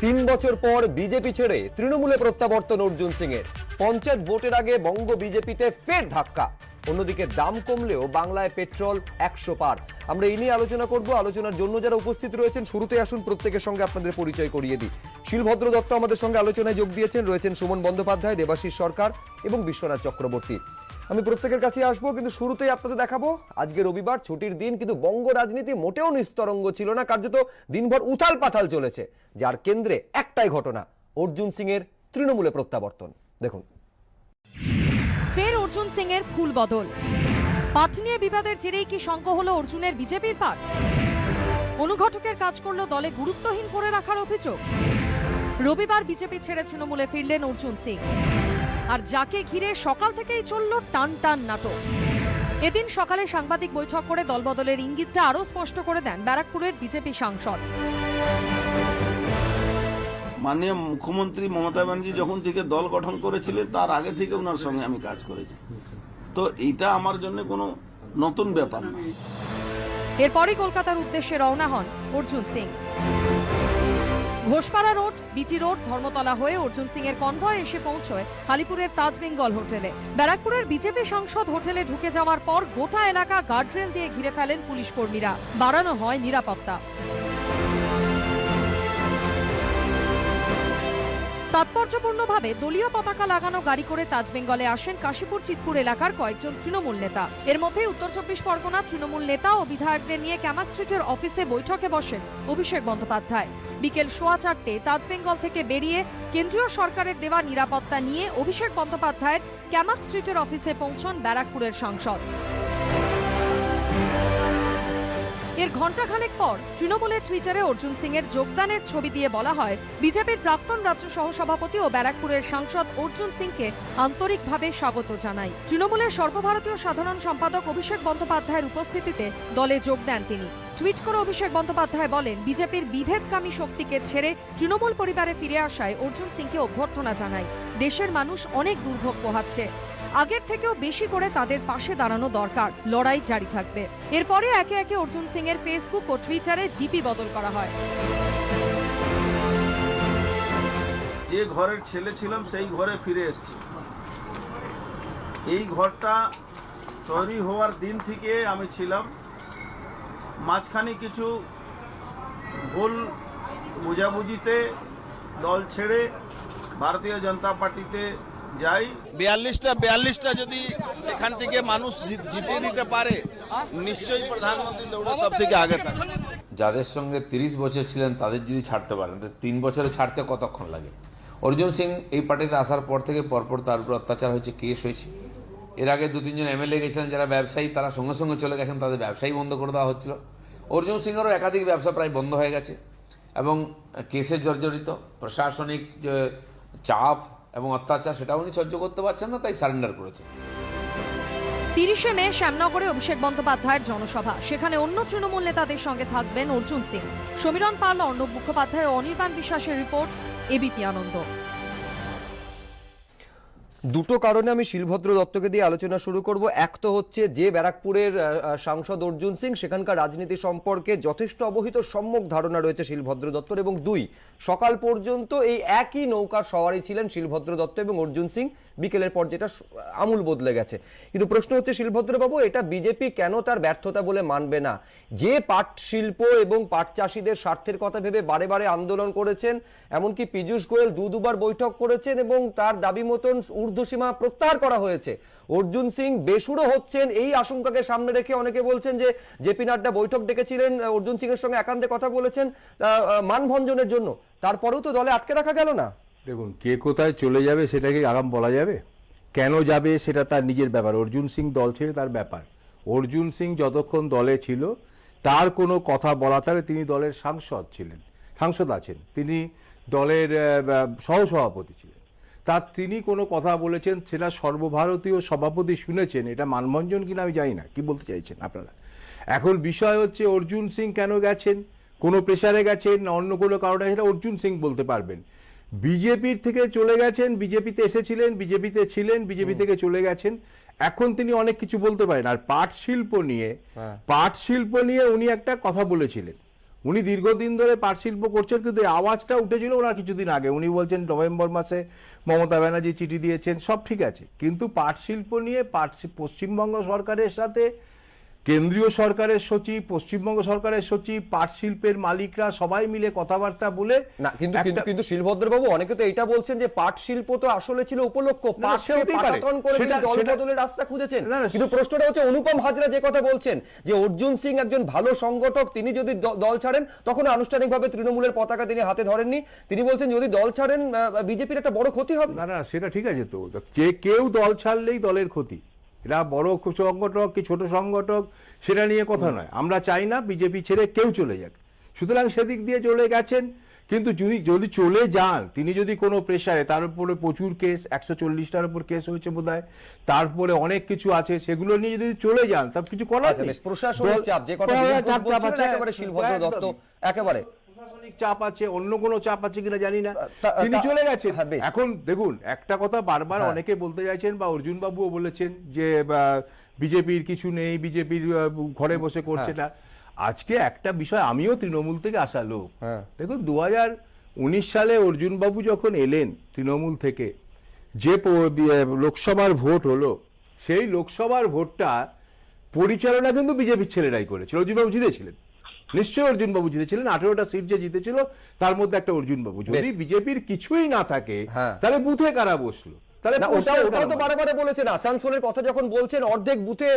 তিন বছর পর বিজেপি ছেড়ে তৃণমূলে প্রত্যাবর্তন অর্জুন সিং এর। পঞ্চায়েত ভোটের আগে বঙ্গ বিজেপিতে ফের ধাক্কা। অন্যদিকে দাম কমলেও বাংলায় পেট্রোল 100 পার। আমরা এই নিয়ে আলোচনা করব। আলোচনার জন্য যারা উপস্থিত রয়েছেন শুরুতে আসুন প্রত্যেকের সঙ্গে আপনাদের পরিচয় করিয়ে দিই। শিলভদ্র দত্ত আমাদের সঙ্গে আলোচনায় যোগ দিয়েছেন, রয়েছেন সুমন বন্দ্যোপাধ্যায়, দেবাশিস সরকার এবং বিশ্বনাথ চক্রবর্তী। আমি প্রত্যেকের কাছে আসবো, কিন্তু শুরুতেই আপনাদের দেখাবো আজকে রবিবার, ছুটির দিন, কিন্তু বঙ্গ রাজনীতি মোটেও নিস্তরঙ্গ ছিল না। কার্যত দিনভর উথাল পাথাল চলেছে, যার কেন্দ্রে একটাই ঘটনা, অর্জুন সিং এর তৃণমূলে প্রত্যাবর্তন। দেখুন, ফের অর্জুন সিং এর ফুল বদল। পাঠ নিয়ে বিবাদের জেরেই কি শঙ্ক হলো অর্জুনের বিজেপির পাঠ? অনুঘটকের কাজ করলো দলে গুরুত্বহীন করে রাখার অভিযোগ। রবিবার বিজেপি ছেড়ে তৃণমূলে ফিরলেন অর্জুন সিং, আর যাকে ঘিরে সকাল থেকেই চলল টান টান নাটক। এদিন সকালে সাংবাদিক বৈঠক করে দলবদলের ইঙ্গিতটা আরো স্পষ্ট করে দেন ব্যারাকপুরের বিজেপি সাংসদ। মাননীয় মুখ্যমন্ত্রী মমতা ব্যানার্জি যখন থেকে দল গঠন করেছিলেন তার আগে থেকে ওনার সঙ্গে আমি কাজ করেছি, তো এইটা আমার জন্য কোনো নতুন ব্যাপার না। এরপরই কলকাতার উদ্দেশ্যে রওনা হন Arjun Singh. Ghoshpara road, BT road, Dharmatala হয়ে অর্জুন সিং এর কনভয় এসে পৌঁছয় আলিপুরের তাজ বেঙ্গল হোটেলে। ব্যারাকপুরের বিজেপি সাংসদ হোটেলে ঢুকে যাওয়ার পর গোটা এলাকা গার্ডরেল দিয়ে ঘিরে ফেলেন পুলিশ কর্মীরা। বাড়ানো হয় নিরাপত্তা। তাৎপর্যপূর্ণভাবে দলীয় পতাকা লাগানো গাড়ি করে তাজ বেঙ্গলে আসেন কাশীপুর চিতপুর এলাকার কয়েকজন তৃণমূল নেতা। এর মধ্যে উত্তর চব্বিশ পরগনা তৃণমূল নেতা ও বিধায়কদের নিয়ে ক্যামাক স্ট্রিটের অফিসে বৈঠকে বসেন অভিষেক বন্দ্যোপাধ্যায়। বিকেল 4:15 তাজ বেঙ্গল থেকে বেরিয়ে কেন্দ্রীয় সরকারের দেওয়া নিরাপত্তা নিয়ে অভিষেক বন্দ্যোপাধ্যায়ের ক্যামাক স্ট্রিটের অফিসে পৌঁছন ব্যারাকপুরের সাংসদ। এর ঘণ্টাখানেক পর তৃণমূলের টুইটারে অর্জুন সিং এর যোগদানের ছবি দিয়ে বলা হয়, বিজেপির প্রাক্তন রাজ্য সহসভাপতি ও ব্যারাকপুরের সাংসদ অর্জুন সিংকে আন্তরিকভাবে স্বাগত জানাই। তৃণমূলের সর্বভারতীয় সাধারণ সম্পাদক অভিষেক বন্দ্যোপাধ্যায়ের উপস্থিতিতে দলে যোগ দেন তিনি। টুইট করে অভিষেক বন্দ্যোপাধ্যায় বলেন, বিজেপির বিভেদকামী শক্তিকে ছেড়ে তৃণমূল পরিবারে ফিরে আসায় অর্জুন সিংকে অভ্যর্থনা জানাই। দেশের মানুষ অনেক দুর্ভোগ পোহাচ্ছে, আগের থেকেও বেশি করে তাদের পাশে দাঁড়ানো দরকার। লড়াই জারি থাকবে। এরপরে একে একে অর্জুন সিং এর ফেসবুক ও টুইটারে ডিপি বদল করা হয়। যে ঘরের ছেলে ছিলাম সেই ঘরে ফিরে এসেছি। এই ঘরটা তৈরি হওয়ার দিন থেকে আমি ছিলাম। মাঝখানে কিছু ভুল বুঝাবুঝিতে দল ছেড়ে ভারতীয় জনতা পার্টিতে যাই। 42টা যদি এখান থেকে মানুষ জিতে দিতে পারে, নিশ্চয়ই প্রধানমন্ত্রী দৌড়ে সব থেকে আগে থাকে। যাদের সঙ্গে 30 বছর ছিলেন তাদের যদি ছাড়তে পারেন, তো 3 বছরে ছাড়তে কতক্ষণ লাগে? অর্জুন সিং এই পার্টিতে আসার পর থেকে পরপর তার উপর অত্যাচার হয়েছে, কেস হয়েছে। এর আগে 2-3 জন এমএলএ গেছিলেন যারা ব্যবসায়ী, তারা সঙ্গে সঙ্গে চলে গেছেন, তাদের ব্যবসায়ী বন্ধ করে দেওয়া হচ্ছিল। অর্জুন সিংয়েরও একাধিক ব্যবসা প্রায় বন্ধ হয়ে গেছে এবং কেসে জর্জরিত। প্রশাসনিক যে চাপ এবং অত্যাচার সেটা উনি সহ্য করতে পারছেন না, তাই সারেন্ডার করেছেন। 30শে মে শ্যামনগরে অভিষেক বন্দ্যোপাধ্যায়ের জনসভা। সেখানে অন্য তৃণমূল নেতাদের সঙ্গে থাকবেন অর্জুন সিং। সমীরণ পাল, অর্ণব মুখোপাধ্যায় ও অনির্বাণ বিশ্বাসের রিপোর্ট, এবিপি আনন্দ। দুটো কারণে আমি শিলভদ্র দত্তকে দিয়ে আলোচনা শুরু করব। এক তো হচ্ছে যে ব্যারাকপুরের সাংসদ অর্জুন সিং, সেখানকার রাজনীতি সম্পর্কে যথেষ্ট অবহিত, সম্যক ধারণা রয়েছে শিলভদ্র দত্তর। এবং দুই, সকাল পর্যন্ত এই একই নৌকার সওয়ারি ছিলেন শিলভদ্র দত্ত এবং অর্জুন সিং। বিকেলের পর যেটা আমূল বদলে গেছে। কিন্তু প্রশ্ন হচ্ছে শিলভদ্রবাবু, এটা বিজেপি কেন তার ব্যর্থতা বলে মানবে না? যে পাট শিল্প এবং পাট চাষিদের স্বার্থের কথা ভেবে বারে বারে আন্দোলন করেছেন, এমনকি পীযূষ গোয়েল দুবার বৈঠক করেছেন এবং তার দাবি মতন ঊর্ধ্বসীমা প্রত্যাহার করা হয়েছে। অর্জুন সিং বেসুরো হচ্ছেন, এই আশঙ্কাকে সামনে রেখে অনেকে বলছেন যে জেপি নাড্ডা বৈঠক ডেকেছিলেন, অর্জুন সিং এর সঙ্গে একান্তে কথা বলেছেন মানভঞ্জনের জন্য। তারপরেও তো দলে আটকে রাখা গেল না। দেখুন, কে কোথায় চলে যাবে সেটা কি আগাম বলা যাবে? কেন যাবে সেটা তার নিজের ব্যাপার। অর্জুন সিং দল ছেড়ে তার ব্যাপার। অর্জুন সিং যতক্ষণ দলে ছিল তার কোনো কথা বলাতে, তিনি দলের সাংসদ আছেন, তিনি দলের সহসভাপতি ছিলেন, তিনি কোনো কথা বলেছেন সেটা সর্বভারতীয় সভাপতি শুনেছেন। এটা মানভঞ্জন কিনা আমি জানি না, কি বলতে চাইছেন আপনারা। এখন বিষয় হচ্ছে অর্জুন সিং কেন গেছেন, কোনো প্রেসারে গেছেন না অন্য কোনো কারণে, সেটা অর্জুন সিং বলতে পারবেন। বিজেপির থেকে চলে গেছেন, বিজেপিতে এসেছিলেন, বিজেপিতে ছিলেন, বিজেপি থেকে চলে গেছেন, এখন তিনি অনেক কিছু বলতে পারেন। আর পাট শিল্প নিয়ে উনি একটা কথা বলেছিলেন। উনি দীর্ঘদিন ধরে পাট শিল্প করছেন, কিন্তু এই আওয়াজটা উঠেছিল ওনার কিছুদিন আগে। উনি বলছেন নভেম্বর মাসে মমতা ব্যানার্জি চিঠি দিয়েছেন, সব ঠিক আছে, কিন্তু পাট শিল্প নিয়ে পশ্চিমবঙ্গ সরকারের সাথে কেন্দ্রীয় সরকারের সচিব, পশ্চিমবঙ্গ সরকারের সচিব, পাট শিল্পের মালিকরা সবাই মিলে কথাবার্তা বলে না, কিন্তু শিলভদ্রবাবু অনেকে তো এটা বলছেন যে পাট শিল্প তো আসলে ছিল উপলক্ষ, পাটাতন করে দল বদলের রাস্তা খুঁজেছেন। কিন্তু প্রশ্নটা হচ্ছে অনুপম হাজরা যে কথা বলছেন যে অর্জুন সিং একজন ভালো সংগঠক, তিনি যদি দল ছাড়েন, তখন আনুষ্ঠানিকভাবে তৃণমূলের পতাকা তিনি হাতে ধরেননি, তিনি বলছেন যদি দল ছাড়েন বিজেপির একটা বড় ক্ষতি হবে। না, সেটা ঠিক আছে, তো যে কেউ দল ছাড়লেই দলের ক্ষতি। এরা বড় সংগঠক কি ছোট সংগঠক সেটা নিয়ে কথা নয়, আমরা চাই না বিজেপি ছেড়ে কেউ চলে যাক, সুতরাং সেদিক দিয়ে চলে গেছেন। কিন্তু যদি চলে যান, তিনি যদি কোনো প্রেসারে, তার উপরে প্রচুর কেস, 140টার উপর কেস হয়েছে বোধহয়, তারপরে অনেক কিছু আছে, সেগুলো নিয়ে যদি চলে যান তার কিছু করার নেই। প্রশাসনিক চাপ যে কথা বলছিলেন একেবারে শিলভদ্র দত্ত, একেবারে চাপ আছে, অন্য কোনো চাপ আছে কিনা জানি না, তিনি চলে গেছেন। এখন দেখুন, একটা কথা বারবার অনেকে বলতে চাইছেন, বা অর্জুন বাবুও বলেছেন যে বিজেপির কিছু নেই, বিজেপির ঘরে বসে করছে না। আজকে একটা বিষয়, আমিও তৃণমূল থেকে আসা লোক, দেখুন 2019 সালে অর্জুন বাবু যখন এলেন তৃণমূল থেকে, যে লোকসভার ভোট হলো, সেই লোকসভার ভোটটা পরিচালনা কিন্তু বিজেপির ছেলেরাই করেছিল। অর্জুন বাবু জিতেছিলেন, নিশ্চয়ই অর্জুন বাবু জিতেছিলেন, 18টা সিট যে জিতেছিল তার মধ্যে একটা অর্জুন বাবু। যদি বিজেপির কিছুই না থাকে তাহলে বুথে কারা বসলো? তাহলে ওটাও তো বারে বলেছেন, আসানসোলের কথা যখন বলছেন অর্ধেক বুথে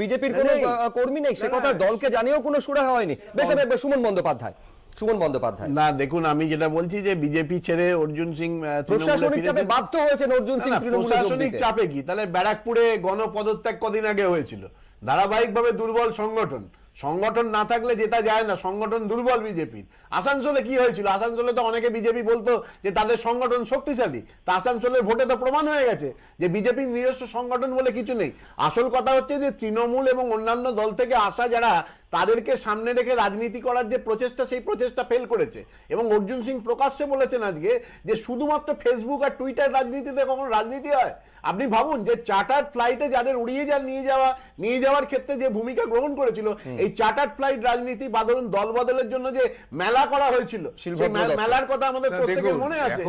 বিজেপির কোনো কর্মী নেই, সে কথা দলকে জানিয়েও কোনো সুরা হয়নি। বেশ, সুমন বন্দ্যোপাধ্যায়। না দেখুন, আমি যেটা বলছি যে বিজেপি ছেড়ে অর্জুন সিং প্রশাসনিক চাপে বাধ্য হয়েছেন অর্জুন সিং তৃণমূলে যোগ দিতে। প্রশাসনিক চাপে কি, তাহলে ব্যারাকপুরে গণপদত্যাগ কদিন আগে হয়েছিল, ধারাবাহিকভাবে দুর্বল সংগঠন না থাকলে জেতা যায় না, সংগঠন দুর্বল বিজেপির। আসানসোলে কি হয়েছিল? আসানসোলে তো অনেকে বিজেপি বলতো যে তাদের সংগঠন শক্তিশালী, তা আসানসোলের ভোটে তো প্রমাণ হয়ে গেছে যে বিজেপির নিজস্ব সংগঠন বলে কিছু নেই। আসল কথা হচ্ছে যে তৃণমূল এবং অন্যান্য দল থেকে আসা যারা, তাদেরকে সামনে রেখে রাজনীতি করার যে প্রচেষ্টা, সেই প্রচেষ্টা ফেল করেছে। এবং অর্জুন সিং প্রকাশ্যে বলেছেন আজকে যে শুধুমাত্র ফেসবুক আর টুইটার রাজনীতিতে কখনো রাজনীতি হয়? আপনি ভাবুন যে চার্টার্ড ফ্লাইটে যাদের উড়িয়ে নিয়ে যাওয়ার ক্ষেত্রে যে ভূমিকা গ্রহণ করেছিল, এই চার্টার্ড ফ্লাইট রাজনীতি বা ধরুন দল বদলের জন্য যে মেলা করা হয়েছিল, মেলার কথা আমাদের প্রত্যেকের মনে আছে,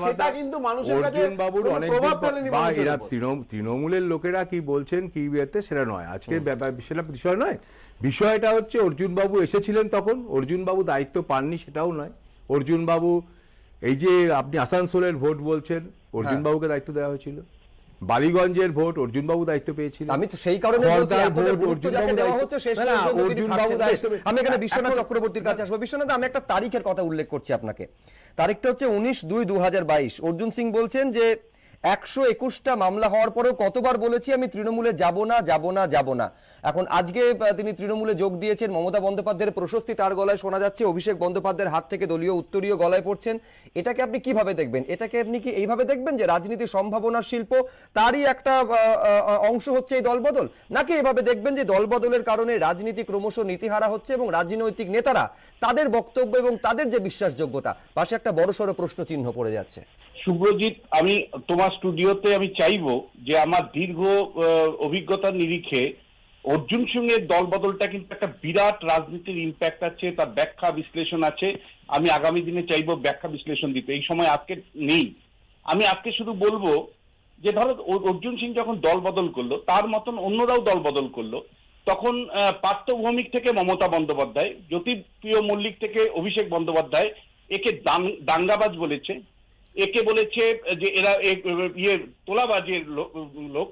সেটা কিন্তু মানুষের কাছে প্রভাব ফেলেনি। এরা তৃণমূলের লোকেরা কি বলছেন কি সেটা নয় আজকে সেটা বিষয় নয়। বিষয়টা হচ্ছে অর্জুন বাবু এসেছিলেন তখন, অর্জুন বাবু দায়িত্ব পাননি সেটাও নয়। অর্জুন বাবু, এই যে আপনি আসানসোলের ভোট বলছেন, অর্জুন বাবুকে দায়িত্ব দেওয়া হয়েছিল। বালিগঞ্জের ভোট অর্জুন বাবু দায়িত্ব পেয়েছিলেন। আমি তো সেই কারণে আমি এখানে বিশ্বনাথ চক্রবর্তীর কাছে আসবো। বিশ্বনাথ, আমি একটা তারিখের কথা উল্লেখ করছি আপনাকে, তারিখটা হচ্ছে 19/2/2022। অর্জুন সিং বলছেন যে 121টা মামলা হওয়ার পরেও কতবার বলেছি আমি তৃণমূলে যাব না। এখন আজকে তিনি তৃণমূলে যোগ দিয়েছেন, মমতা বন্দ্যোপাধ্যায়ের প্রশস্তি তার গলায় শোনা যাচ্ছে, অভিষেক বন্দ্যোপাধ্যায়ের হাত থেকে দলীয় উত্তরীয় গলায় পড়ছেন। এটাকে আপনি কিভাবে দেখবেন? এটাকে আপনি কি এইভাবে দেখবেন যে রাজনীতির সম্ভাবনার শিল্প তারই একটা অংশ হচ্ছে এই দলবদল, নাকি এভাবে দেখবেন যে দলবদলের কারণে রাজনীতি ক্রমশ নীতিহারা হচ্ছে এবং রাজনৈতিক নেতারা তাদের বক্তব্য এবং তাদের যে বিশ্বাসযোগ্যতা পাশে একটা বড়সড় প্রশ্ন চিহ্ন পড়ে যাচ্ছে? সুব্রজিৎ, আমি তোমার স্টুডিওতে আমি চাইবো যে আমার দীর্ঘ অভিজ্ঞতার নিরিখে অর্জুন সিংয়ের দল বদলটা কিন্তু একটা বিরাট রাজনীতির ইম্প্যাক্ট আছে, তার ব্যাখ্যা বিশ্লেষণ আছে। আমি আগামী দিনে চাইবো ব্যাখ্যা বিশ্লেষণ দিতে, এই সময় আজকে নেই। আমি আজকে শুধু বলবো যে ধরো অর্জুন সিং যখন দল বদল করলো, তার মতন অন্যরাও দল বদল করলো, তখন পার্থভৌমিক থেকে মমতা বন্দ্যোপাধ্যায়, জ্যোতিপ্রিয় মল্লিক থেকে অভিষেক বন্দ্যোপাধ্যায় একে দাঙ্গাবাজ বলেছে, একে বলেছে যে এরা তোলাবাজের লোক।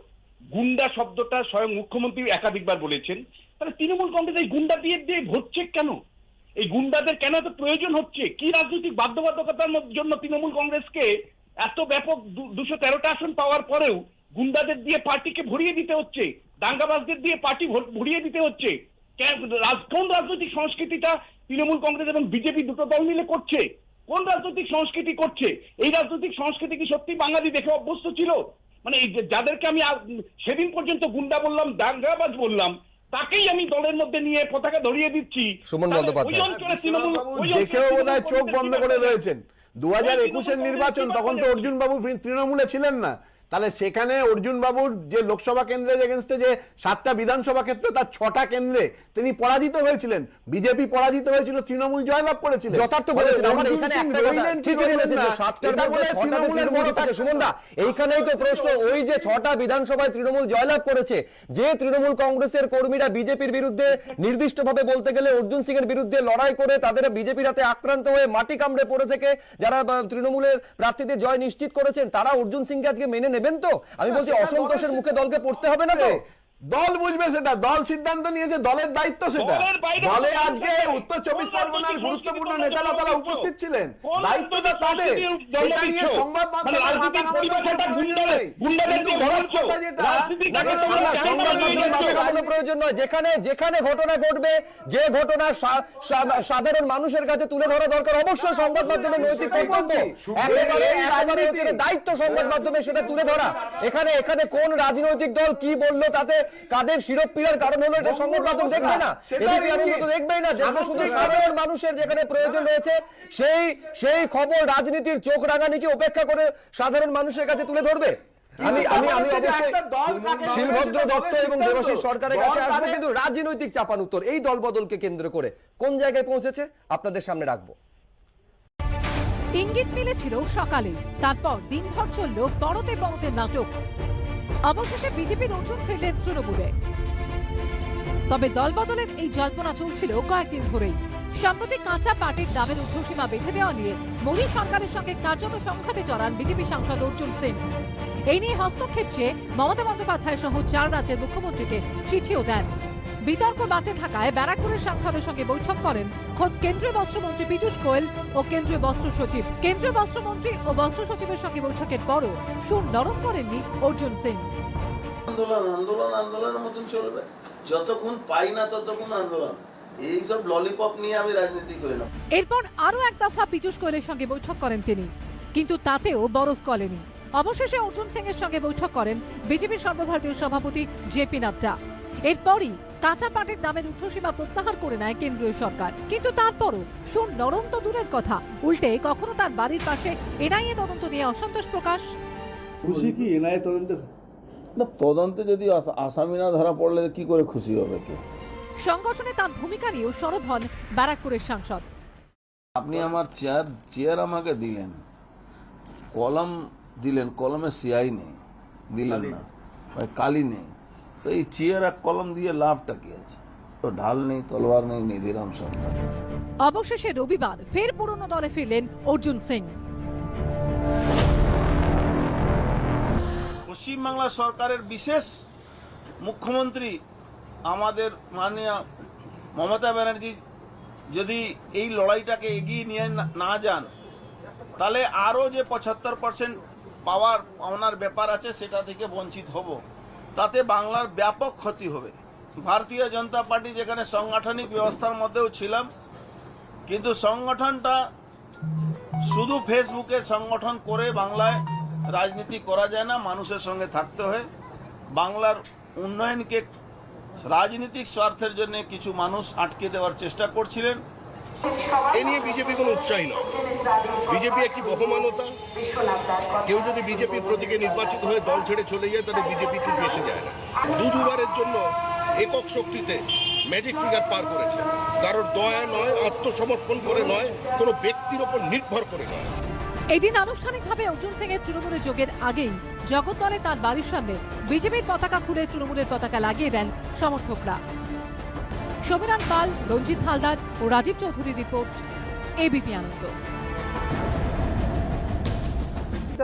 গুন্ডা শব্দটা স্বয়ং মুখ্যমন্ত্রী একাধিকবার বলেছেন। তাহলে তৃণমূল কংগ্রেস এই গুন্ডা দিয়ে ভরছে কেন? এই গুন্ডাদের কেন এত প্রয়োজন হচ্ছে? কি রাজনৈতিক বাধ্যবাধকতার জন্য তৃণমূল কংগ্রেসকে এত ব্যাপক 213টা আসন পাওয়ার পরেও গুন্ডাদের দিয়ে পার্টিকে ভরিয়ে দিতে হচ্ছে, দাঙ্গাবাজদের দিয়ে পার্টি ভরিয়ে দিতে হচ্ছে? কোন রাজনৈতিক সংস্কৃতিটা তৃণমূল কংগ্রেস এবং বিজেপি দুটো দল মিলে করছে? কোন রাজনৈতিক সংস্কৃতি করছে? এই রাজনৈতিক সংস্কৃতি কি সত্যি বাঙালি দেখে অভ্যস্ত ছিল? মানে এই যাদেরকে আমি সেদিন পর্যন্ত গুন্ডা বললাম, দাঙ্গাবাজ বললাম, তাকেই আমি দলের মধ্যে নিয়ে পতাকা ধরিয়ে দিচ্ছি। সুমন বন্দ্যোপাধ্যায় দেখেও বোধহয় চোখ বন্ধ করে রয়েছেন। 2021-এর নির্বাচন, তখন তো অর্জুন বাবু তৃণমূলে ছিলেন না, তাহলে সেখানে অর্জুন বাবুর যে লোকসভা কেন্দ্রের এগেনস্টে যে 7টা বিধানসভা ক্ষেত্র, তার 6টা কেন্দ্রে তিনি পরাজিত হয়েছিলেন, বিজেপি পরাজিত হয়েছিল, তৃণমূল জয়লাভ করেছিল। যথার্থ বলেছেন। আমার এখানে একটা কথা ঠিকই বলেছেন যে 7টার মধ্যে 6টাতে তৃণমূল জিতেছে। শুনুন না, এইখানেই তো প্রশ্ন, ওই যে 6টা বিধানসভায় তৃণমূল জয়লাভ করেছে, যে তৃণমূল কংগ্রেসের কর্মীরা বিজেপির বিরুদ্ধে নির্দিষ্টভাবে বলতে গেলে অর্জুন সিং এর বিরুদ্ধে লড়াই করে তাদের বিজেপির হাতে আক্রান্ত হয়ে মাটি কামড়ে পড়ে থেকে যারা তৃণমূলের প্রার্থীদের জয় নিশ্চিত করেছেন, তারা অর্জুন সিংকে আজকে মেনে নেবেন তো? আমি বলছি অসন্তোষের মুখে দলকে পড়তে হবে না তো? দল বুঝবে সেটা, দল সিদ্ধান্ত নিয়েছে, দলের দায়িত্ব সেটা। দলের বাইরে দলে কোন আজকে রাজনীতি- উত্তর 24 কোন পরগনার রাজনীতি গুরুত্বপূর্ণ সংস্কৃতি নেতারা তারা দল উপস্থিত ছিলেন, কোন দায়িত্বটা রাজনীতি তাদের। সংস্কৃতি দল সেটা নিয়ে দিচ্ছ? সংবাদ মানে মাধ্যমে রাজনীতির মাথা পরিবেশটা ঘামানোর গুন্ডাদের প্রয়োজন নেই। গুন্ডাদেরকে কিন্তু ধরাচ্ছ। কথা যেটা, রাজনীতিটাকে না, না, তোমরা না, কেন সংবাদ বানিয়ে মাধ্যমে নিচ্ছ? মাথা ঘামানোর প্রয়োজন নয়। যেখানে যেখানে ঘটনা ঘটবে, যে ঘটনা সাধারণ মানুষের কাছে তুলে ধরা দরকার, অবশ্যই সংবাদ মাধ্যমে নৈতিক কর্তব্য, একেবারে হচ্ছে দায়িত্ব সংবাদ মাধ্যমে সেটা তুলে ধরা। এখানে এখানে কোন রাজনৈতিক দল কি বললো তাতে কাদের শিরোপীড়ার কারণ হলো, এটা সংবাদ মাধ্যম দেখবে না, এবিপি আনন্দ তো দেখবেই না। দেখবে শুধু সাধারণ মানুষের যেখানে প্রয়োজন রয়েছে সেই খবর রাজনীতির চোখ রাঙানিকে উপেক্ষা করে সাধারণ মানুষের কাছে তুলে ধরবে। আমি আমি আমি অবশ্যই শিলভদ্র দত্ত এবং দেবাশিস সরকারের কাছে আসবো, কিন্তু রাজনৈতিক চাপানুতর এই দলবদলকে কেন্দ্র করে কোন জায়গায় পৌঁছেছে আপনাদের সামনে রাখবো। ইঙ্গিত মিলেছিল সকালে, তারপর দিনভর চলল বড়তে বড়তে নাটক। অবশেষে বিজেপির অর্জুন ফিরলেন তৃণমূলে। তবে দলবদলের এই জল্পনা চলছিল কয়েকদিন ধরেই। সম্প্রতি কাঁচা পাটের দামের ঊর্ধ্বসীমা বেঁধে দেওয়া নিয়ে মোদী সরকারের সঙ্গে কার্যত সংঘাতে জড়ান বিজেপি সাংসদ অর্জুন সিং। এই নিয়ে হস্তক্ষেপ চেয়ে মমতা বন্দ্যোপাধ্যায় সহ 4 রাজ্যের মুখ্যমন্ত্রীকে চিঠিও দেন। বিতর্ক বাড়তে থাকায় ব্যারাকপুরের সাংসদের সঙ্গে বৈঠক করেন খোদ কেন্দ্রীয় বস্ত্রমন্ত্রী পীযূষ গোয়েল ও কেন্দ্রীয় বস্ত্র সচিব। কেন্দ্রীয় বস্ত্রমন্ত্রী ও বস্ত্র সচিবের সঙ্গে বৈঠকের পরও সুর নরম করেননি অর্জুন সিং। আন্দোলনের মতন চলবে, যতক্ষণ পাই না ততক্ষণ আন্দোলন। এইসব ললিপপ নিয়ে আমি রাজনীতি করি না। এরপর আরো এক দফা পীযূষ গোয়েলের সঙ্গে বৈঠক করেন তিনি, কিন্তু তাতেও বরফ গলেনি। অবশেষে অর্জুন সিং এর সঙ্গে বৈঠক করেন বিজেপির সর্বভারতীয় সভাপতি জেপি নাড্ডা। এরপরই কাঁচা পাটের দামের ঊর্ধ্বসীমা প্রত্যাহার করে নেয় কেন্দ্রীয় সরকার। কিন্তু তারপরও সুর নরম তো দূরের কথা, উল্টে কখনো তার বাড়ির পাশে এনআইএ তদন্ত নিয়ে অসন্তোষ প্রকাশ। খুশি কি এনআইএ তদন্তে? না, তদন্তে যদি আসামি না ধরা পড়লে কি করে খুশি হবে কে? সংগঠনে তার ভূমিকা নিয়েও সরব হন ব্যারাকপুরের সাংসদ। আপনি আমার চেয়ার আমাকে দিলেন, কলম দিলেন, কলমে সিয়াই নেই, দিলেন না, কালি নেই, তো এই চেয়ার আর কলম দিয়ে লাভটা কি আছে? তো ঢাল নেই, তলোয়ার নেই, নিধিরাম সরকার। অবশেষে রবিবার ফের পুরনো দলে ফিরলেন অর্জুন সিং। পশ্চিমবাংলা সরকারের বিশেষ মুখ্যমন্ত্রী আমাদের মাননীয় মমতা ব্যানার্জি যদি এই লড়াইটাকে এগিয়ে নিয়ে না যান, তাহলে আরও যে 75% পাওনার ব্যাপার আছে সেটা থেকে বঞ্চিত হব। তাতে বাংলার ব্যাপক ক্ষতি হবে। ভারতীয় জনতা পার্টি যেখানে সাংগঠনিক ব্যবস্থার মধ্যেও ছিলাম, কিন্তু সংগঠনটা শুধু ফেসবুকে সংগঠন করে বাংলায় রাজনীতি করা যায় না, মানুষের সঙ্গে থাকতে হয়। বাংলার উন্নয়নকে রাজনৈতিক স্বার্থের জন্য কিছু মানুষ আটকে দেওয়ার চেষ্টা করছিলেন। এ নিয়ে বিজেপি কোনো উৎসাহী নয়। বিজেপি একটি বহমানতা। কেউ যদি বিজেপির প্রতীকে নির্বাচিত হয়ে দল ছেড়ে চলে যায়, তাহলে বিজেপি কিন্তু এসে যায় না। দুবারের জন্য একক শক্তিতে ম্যাজিক ফিগার পার করেছে। কারোর দয়া নয়, আত্মসমর্পণ করে নয়, কোনো ব্যক্তির ওপর নির্ভর করে নয়। এদিন আনুষ্ঠানিকভাবে অর্জুন সিং এর তৃণমূলে যোগের আগেই জগদ্দলে তার বাড়ির সামনে বিজেপির পতাকা খুলে তৃণমূলের পতাকা লাগিয়ে দেন সমর্থকরা। সমীরণ পাল, রঞ্জিত হালদার ও রাজীব চৌধুরীর রিপোর্ট, এবিপি আনন্দ।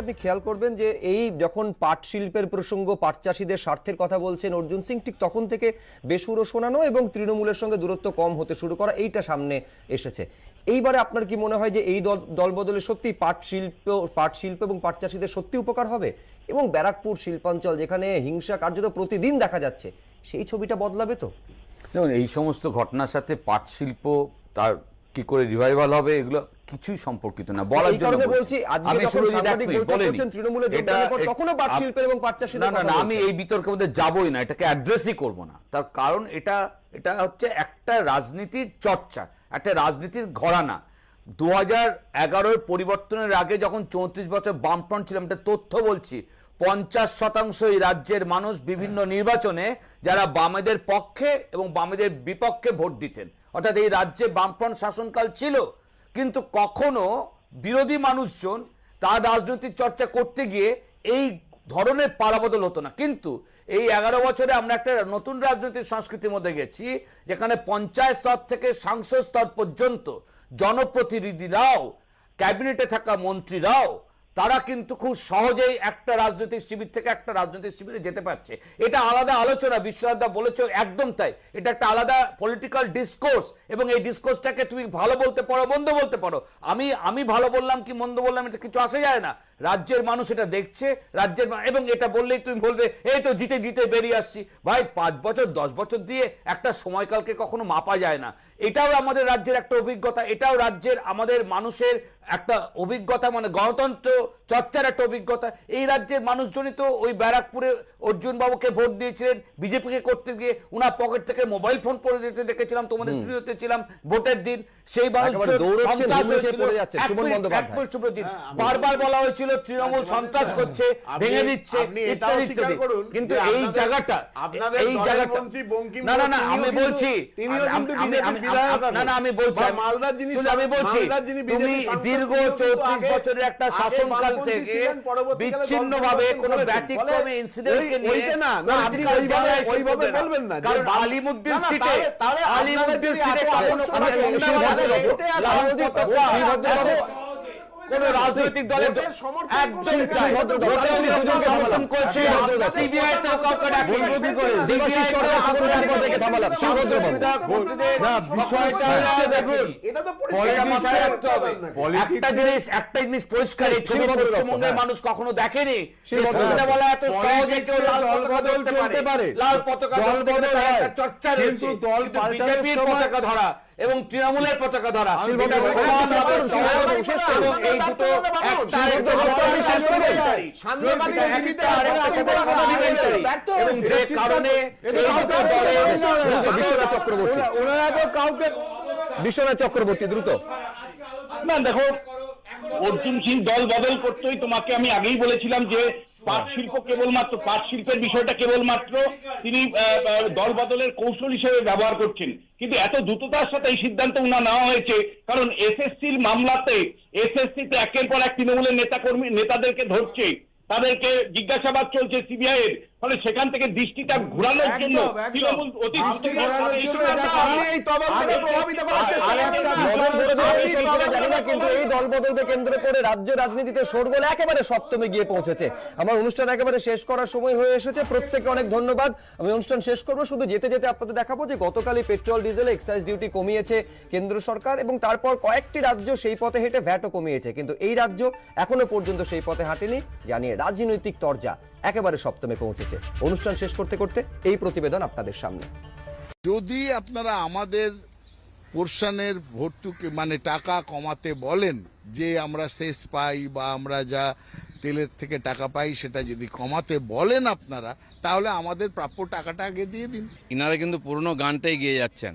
আপনি খেয়াল করবেন যে এই যখন পাট শিল্পের প্রসঙ্গ, পাট চাষিদের স্বার্থের কথা বলছেন অর্জুন সিং, ঠিক তখন থেকে বেসুরো শোনানো এবং তৃণমূলের সঙ্গে দূরত্ব কম হতে শুরু করা, এইটা সামনে এসেছে। এইবারে আপনার কি মনে হয় যে এই দল বদলে সত্যি পাট শিল্প এবং পাট চাষিদের সত্যি উপকার হবে, এবং ব্যারাকপুর শিল্পাঞ্চল যেখানে হিংসা কার্যত প্রতিদিন দেখা যাচ্ছে, সেই ছবিটা বদলাবে তো? দেখুন, এই সমস্ত ঘটনার সাথে পাট শিল্প তার কি করে রিভাইভাল হবে এগুলো কিছুই সম্পর্কিত না। বলার জন্য বলছি, আমি এই বিতর্কের মধ্যে যাবই না, এটাকে অ্যাড্রেসই করব না। তার কারণ এটা হচ্ছে একটা রাজনীতির চর্চা, একটা রাজনীতির ঘরানা। 2011-এর পরিবর্তনের আগে যখন 34 বছর বামফ্রন্ট ছিলাম, একটা তথ্য বলছি, 50% এই রাজ্যের মানুষ বিভিন্ন নির্বাচনে যারা বামেদের পক্ষে এবং বামেদের বিপক্ষে ভোট দিতেন, অর্থাৎ এই রাজ্যে বামফ্রন্ট শাসনকাল ছিল, কিন্তু কখনো বিরোধী মানুষজন তার রাজনৈতিক চর্চা করতে গিয়ে এই ধরনের পালাবদল হতো না। কিন্তু এই 11 বছরে আমরা একটা নতুন রাজনৈতিক সংস্কৃতির মধ্যে গেছি, যেখানে পঞ্চায়েত স্তর থেকে সাংসদ স্তর পর্যন্ত জনপ্রতিনিধিরাও, ক্যাবিনেটে থাকা মন্ত্রীরাও, তারা কিন্তু খুব সহজেই একটা রাজনৈতিক শিবির থেকে একটা রাজনৈতিক শিবিরে যেতে পারছে। এটা আলাদা আলোচনা, বিশ্বনাথদা বলেছে একদম তাই, এটা একটা আলাদা পলিটিক্যাল ডিসকোর্স, এবং এই ডিসকোর্সটাকে তুমি ভালো বলতে পারো, মন্দ বলতে পারো। আমি ভালো বললাম কি মন্দ বললাম এটা কিছু আসে যায় না, রাজ্যের মানুষ এটা দেখছে, এবং এটা বললেই তুমি বলবে এই তো জিতে জিতে বেরিয়ে আসছি। ভাই 5 বছর 10 বছর দিয়ে একটা সময়কালকে কখনো মাপা যায় না। এটাও আমাদের রাজ্যের একটা অভিজ্ঞতা, এটাও রাজ্যের আমাদের মানুষের একটা অভিজ্ঞতা, মানে গণতন্ত্র চর্চার একটা অভিজ্ঞতা। এই রাজ্যের মানুষজনই তো ওই ব্যারাকপুরে অর্জুন বাবুকে ভোট দিয়েছিলেন, বিজেপিকে করতে গিয়ে উনার পকেট থেকে মোবাইল ফোন পড়ে যেতে দেখেছিলাম, তোমাদের স্টুডিওতে ছিলাম ভোটের দিন। সেই মানুষ বারবার বলা হয়েছিল তৃণমূল সন্ত্রাস করছে, ভেঙে দিচ্ছে, কিন্তু এই জায়গাটা না আমি বলছি তুমি দীর্ঘ 34 বছরের একটা শাসনকাল থেকে বিচ্ছিন্ন ভাবে কোন ব্যতিক্রমী ইনসিডেন্টকে নিয়ে কারণ আলিমুদ্দিন স্ট্রিটে কোন রাজনৈতিক দলের সমর্থন করছে, সিবিআই তো কাউকে ডাকেনি করে, একটা জিনিস পরিষ্কার, পশ্চিমবঙ্গের মানুষ কখনো দেখেনি সন্ধ্যাবেলা এত সহজে কেউ লাল পতাকা চলতে পারে। লাল পতাকা চর্চা রয়েছে, বিজেপির পতাকা ধরা এবং তৃণমূলের পতাকা ধরা এই দুটো এবং যে কারণে বিশ্বনাথ চক্রবর্তী দ্রুত না দেখো, অর্জুন সিং দল বদল করতেই তোমাকে আমি আগেই বলেছিলাম যে পাট শিল্প কেবলমাত্র, পাট শিল্পের বিষয়টা কেবলমাত্র তিনি দল বদলের কৌশল হিসেবে ব্যবহার করছেন। কিন্তু এত দ্রুততার সাথে এই সিদ্ধান্ত নেওয়া হয়েছে কারণ এসএসসির মামলাতে এসএসসিতে একের পর এক তৃণমূলের নেতাদেরকে ধরছে, তাদেরকে জিজ্ঞাসাবাদ চলছে সিবিআই এর, ফলে সেখান থেকে দৃষ্টিটা ঘোরানোর জন্য তৃণমূল অতি কিন্তু এই দল বদলকে কেন্দ্র করে রাজ্য রাজনীতিতে শোরগোল একেবারে সপ্তমে গিয়ে পৌঁছেছে। আমার অনুষ্ঠান একেবারে শেষ করার সময় হয়ে এসেছে, প্রত্যেকে অনেক ধন্যবাদ। আমি অনুষ্ঠান শেষ করবো, শুধু যেতে যেতে আপনাদের দেখাবো যে গতকালই পেট্রোল ডিজেলে এক্সাইজ ডিউটি কমিয়েছে কেন্দ্র সরকার, এবং তারপর কয়েকটি রাজ্য সেই পথে হেঁটে ভ্যাটও কমিয়েছে, কিন্তু এই রাজ্য এখনো পর্যন্ত সেই পথে হাঁটেনি, জানিয়ে রাজনৈতিক তরজা একেবারে সপ্তমে পৌঁছেছে। অনুষ্ঠান শেষ করতে করতে এই প্রতিবেদন আপনাদের সামনে। যদি আপনারা আমাদের পোর্শনের ভর্তুকি মানে টাকা কমাতে বলেন, যে আমরা শেষ পাই বা আমরা যা তেলের থেকে টাকা পাই সেটা যদি কমাতে বলেন আপনারা, তাহলে আমাদের প্রাপ্য টাকাটা আগে দিয়ে দিন। ইনারা কিন্তু পুরনো গানটাই গিয়ে যাচ্ছেন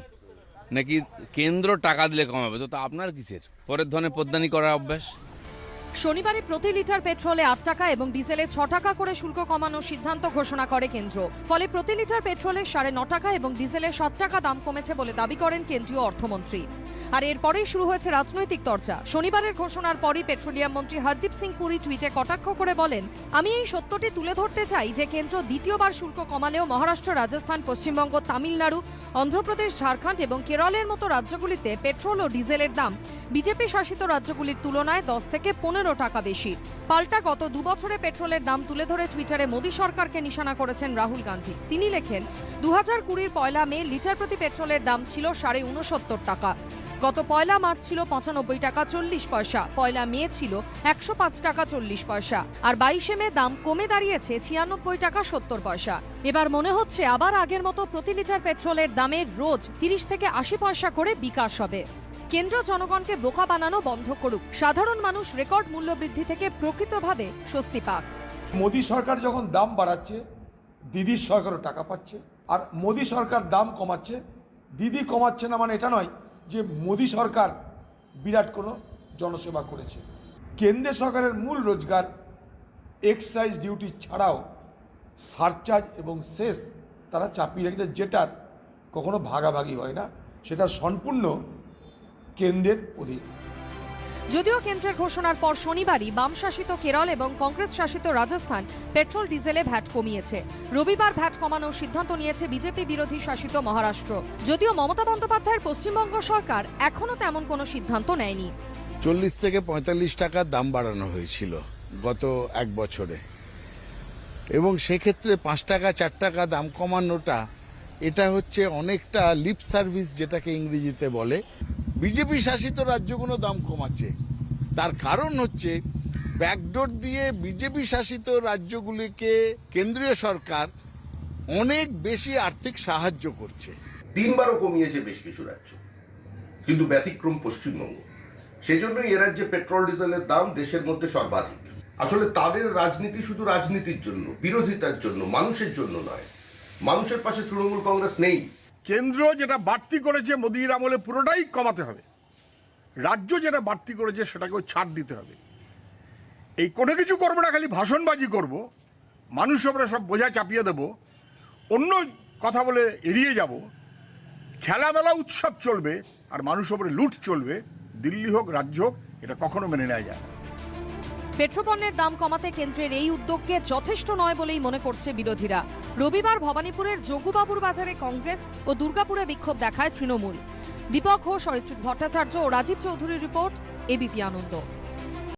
নাকি কেন্দ্র টাকা দিলে কমাবে, তো আপনার কিসের পরের ধরনের পদ্মানি করার অভ্যাস? শনিবারে প্রতি লিটার পেট্রোলে 8 টাকা এবং ডিজেলে 6 টাকা করে শুল্ক কমানোর সিদ্ধান্ত ঘোষণা করে কেন্দ্র। ফলে প্রতি লিটার পেট্রোলে 9.5 টাকা এবং ডিজেলে 7 টাকা দাম কমেছে বলে দাবি করেন কেন্দ্রীয় অর্থমন্ত্রী। আর এরপরেই শুরু হয়েছে রাজনৈতিক চর্চা। শনিবারের ঘোষণার পরই পেট্রোলিয়াম মন্ত্রী হরদীপ সিং পুরী টুইটে কটাক্ষ করে বলেন, আমি এই সত্যটি তুলে ধরতে চাই যে কেন্দ্র দ্বিতীয়বার শুল্ক কমালেও মহারাষ্ট্র, রাজস্থান, পশ্চিমবঙ্গ, তামিলনাড়ু, অন্ধ্রপ্রদেশ, ঝাড়খণ্ড এবং কেরলের মতো রাজ্যগুলিতে পেট্রোল ও ডিজেলের দাম বিজেপি শাসিত রাজ্যগুলির তুলনায় 10 থেকে 15 টাকা বেশি। পাল্টা গত 2 বছরে পেট্রোলের দাম তুলে ধরে টুইটারে মোদী সরকারকে নিশানা করেছেন রাহুল গান্ধী। তিনি লেখেন, 2020 পয়লা মে লিটার প্রতি পেট্রোলের দাম ছিল 69.5 টাকা, গত পয়লা মার্চ ছিল 95 টাকা 40 পয়সা, পয়লা মে ছিল 105 টাকা 40 পয়সা, আর 22 মে দাম কমে দাঁড়িয়েছে 96 টাকা 70 পয়সা। এবার মনে হচ্ছে আবার আগের মতো প্রতি লিটার পেট্রোলের দামের রোজ 30 থেকে 80 পয়সা করে বিকাশ হবে। কেন্দ্র জনগণকে বোকা বানানো বন্ধ করুক, সাধারণ মানুষ রেকর্ড মূল্য বৃদ্ধি থেকে প্রকৃতভাবে স্বস্তি পাক। মোদী সরকার যখন দাম বাড়াচ্ছে, দিদির সরকারও টাকা পাচ্ছে, আর মোদী সরকার দাম কমাচ্ছে, দিদি কমাচ্ছে না, মানে এটা নয় যে মোদী সরকার বিরাট কোনো জনসেবা করেছে। কেন্দ্রের সরকারের মূল রোজগার এক্সাইজ ডিউটি ছাড়াও সারচার্জ এবং সেস তারা চাপিয়ে রেখেছে, যেটার কখনো ভাগাভাগি হয় না, সেটা সম্পূর্ণ কেন্দ্রের অধীন। যদিও কেন্দ্রের ঘোষণার পর শনিবারই বাম শাসিত কেরল এবং কংগ্রেস শাসিত রাজস্থান পেট্রোল ডিজেলে ভ্যাট কমিয়েছে। রবিবার ভ্যাট কমানোর সিদ্ধান্ত নিয়েছে বিজেপি বিরোধী শাসিত মহারাষ্ট্র। যদিও মমতা বন্দ্যোপাধ্যায়ের পশ্চিমবঙ্গ সরকার এখনো তেমন কোনো সিদ্ধান্ত নেয়নি। 40 থেকে 45 টাকা দাম বাড়ানো হয়েছিল গত এক বছরে, এবং সেক্ষেত্রে 5 টাকা 4 টাকা দাম কমানোটা এটা হচ্ছে অনেকটা লিপ সার্ভিস, যেটাকে ইংরেজিতে বলে। বিজেপি শাসিত রাজ্যগুলো দাম কমাচ্ছে, তার কারণ হচ্ছে ব্যাকডোর দিয়ে বিজেপি শাসিত রাজ্যগুলিকে কেন্দ্রীয় সরকার অনেক বেশি আর্থিক সাহায্য করছে। 3বারও কমিয়েছে বেশ কিছু রাজ্য, কিন্তু ব্যতিক্রম পশ্চিমবঙ্গ। সেই জন্যই এ রাজ্যে পেট্রোল ডিজেলের দাম দেশের মধ্যে সর্বাধিক। আসলে তাদের রাজনীতি শুধু রাজনীতির জন্য, বিরোধিতার জন্য, মানুষের জন্য নয়। মানুষের পাশে তৃণমূল কংগ্রেস নেই। কেন্দ্র যেটা বাড়তি করেছে মোদির আমলে পুরোটাই কমাতে হবে, রাজ্য যেটা বাড়তি করেছে সেটাকেও ছাড় দিতে হবে। এই কোনো কিছু করবো না, খালি ভাষণবাজি করব, মানুষের উপরে সব বোঝা চাপিয়ে দেব, অন্য কথা বলে এড়িয়ে যাব, খেলামেলা উৎসব চলবে আর মানুষের উপরে লুট চলবে, দিল্লি হোক রাজ্য হোক, এটা কখনো মেনে নেওয়া যায় না। পেট্রোপণ্যের দাম কমাতে কেন্দ্রের এই উদ্যোগকে যথেষ্ট নয় বলেই মনে করছে বিরোধীরা। রবিবার ভবানীপুরের যোগুবাবুর বাজারে কংগ্রেস ও দুর্গাপুরে বিক্ষোভ দেখায় তৃণমূল। দীপক ঘোষ, অরিত্রিক ভট্টাচার্য ও রাজীব চৌধুরীর রিপোর্ট, এবিপি আনন্দ।